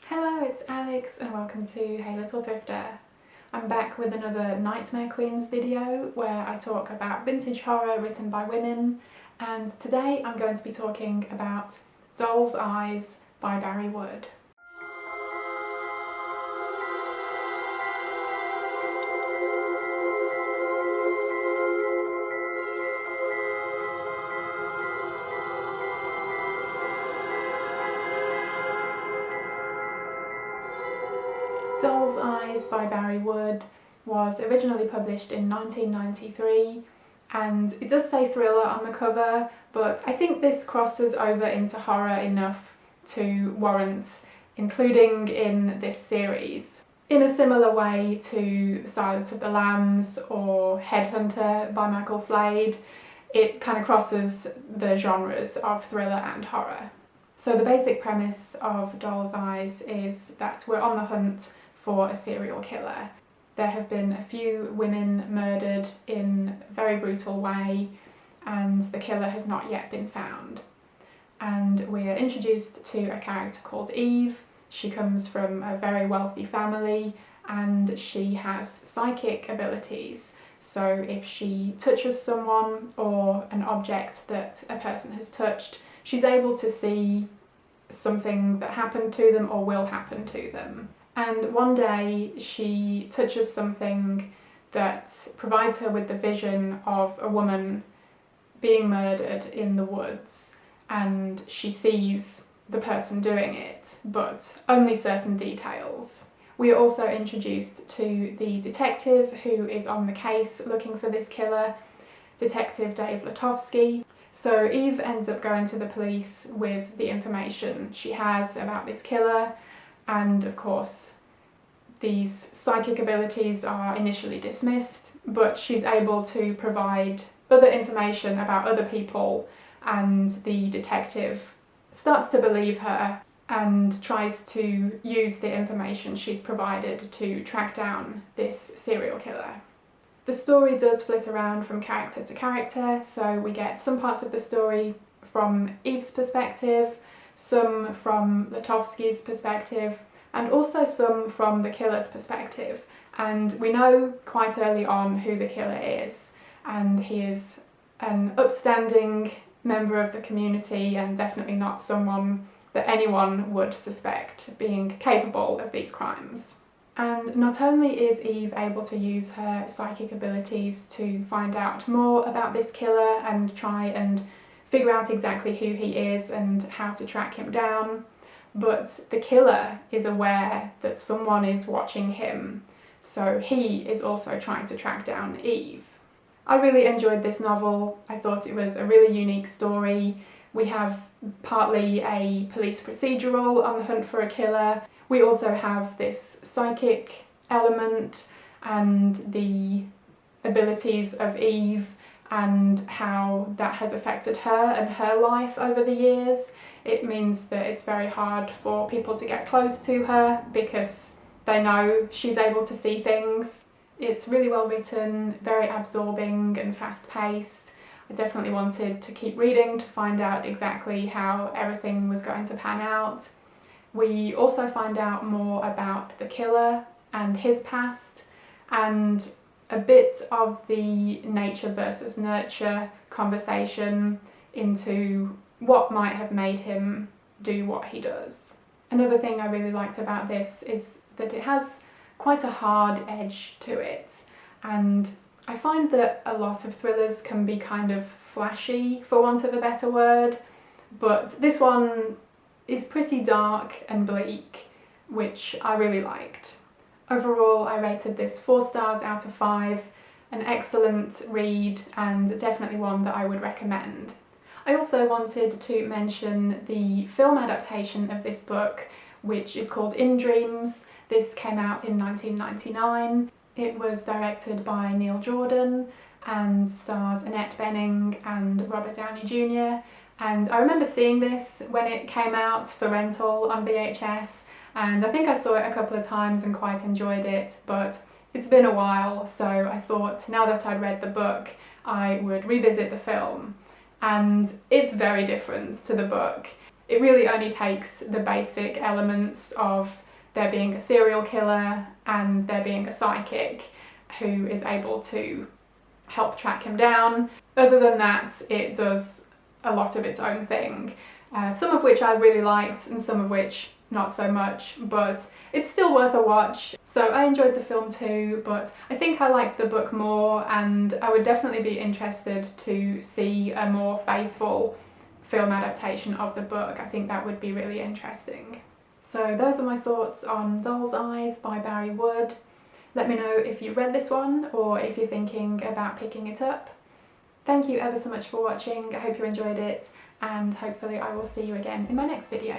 Hello, it's Alex and welcome to Hey Little Thrifter. I'm back with another Nightmare Queens video where I talk about vintage horror written by women, and today I'm going to be talking about Doll's Eyes by Bari Wood. Doll's Eyes by Bari Wood was originally published in 1993, and it does say thriller on the cover, but I think this crosses over into horror enough to warrant including in this series. In a similar way to The Silence of the Lambs or Headhunter by Michael Slade, it kind of crosses the genres of thriller and horror. So the basic premise of Doll's Eyes is that we're on the hunt for a serial killer. There have been a few women murdered in a very brutal way, and the killer has not yet been found. And we are introduced to a character called Eve. She comes from a very wealthy family and she has psychic abilities. So if she touches someone or an object that a person has touched, she's able to see something that happened to them or will happen to them. And one day she touches something that provides her with the vision of a woman being murdered in the woods, and she sees the person doing it, but only certain details. We are also introduced to the detective who is on the case looking for this killer, Detective Dave Latofsky. So Eve ends up going to the police with the information she has about this killer, and of course these psychic abilities are initially dismissed, but she's able to provide other information about other people, and the detective starts to believe her and tries to use the information she's provided to track down this serial killer. The story does flit around from character to character, so we get some parts of the story from Eve's perspective, some from Latofsky's perspective, and also some from the killer's perspective. And we know quite early on who the killer is, and he is an upstanding member of the community and definitely not someone that anyone would suspect being capable of these crimes. And not only is Eve able to use her psychic abilities to find out more about this killer and try and figure out exactly who he is and how to track him down, but the killer is aware that someone is watching him, so he is also trying to track down Eve. I really enjoyed this novel. I thought it was a really unique story. We have partly a police procedural on the hunt for a killer. We also have this psychic element and the abilities of Eve and how that has affected her and her life over the years. It means that it's very hard for people to get close to her because they know she's able to see things. It's really well written, very absorbing and fast-paced. I definitely wanted to keep reading to find out exactly how everything was going to pan out. We also find out more about the killer and his past, and a bit of the nature versus nurture conversation into what might have made him do what he does. Another thing I really liked about this is that it has quite a hard edge to it, and I find that a lot of thrillers can be kind of flashy, for want of a better word, but this one is pretty dark and bleak, which I really liked. Overall, I rated this 4 stars out of 5, an excellent read and definitely one that I would recommend. I also wanted to mention the film adaptation of this book, which is called In Dreams. This came out in 1999. It was directed by Neil Jordan and stars Annette Bening and Robert Downey Jr. And I remember seeing this when it came out for rental on VHS, and I think I saw it a couple of times and quite enjoyed it, but it's been a while, so I thought now that I'd read the book I would revisit the film. And it's very different to the book. it really only takes the basic elements of there being a serial killer and there being a psychic who is able to help track him down. Other than that, it does a lot of its own thing, some of which I really liked and some of which not so much, but it's still worth a watch. So I enjoyed the film too, but I think I liked the book more, and I would definitely be interested to see a more faithful film adaptation of the book. I think that would be really interesting. So those are my thoughts on Doll's Eyes by Bari Wood. Let me know if you've read this one or if you're thinking about picking it up. Thank you ever so much for watching. I hope you enjoyed it, and hopefully I will see you again in my next video.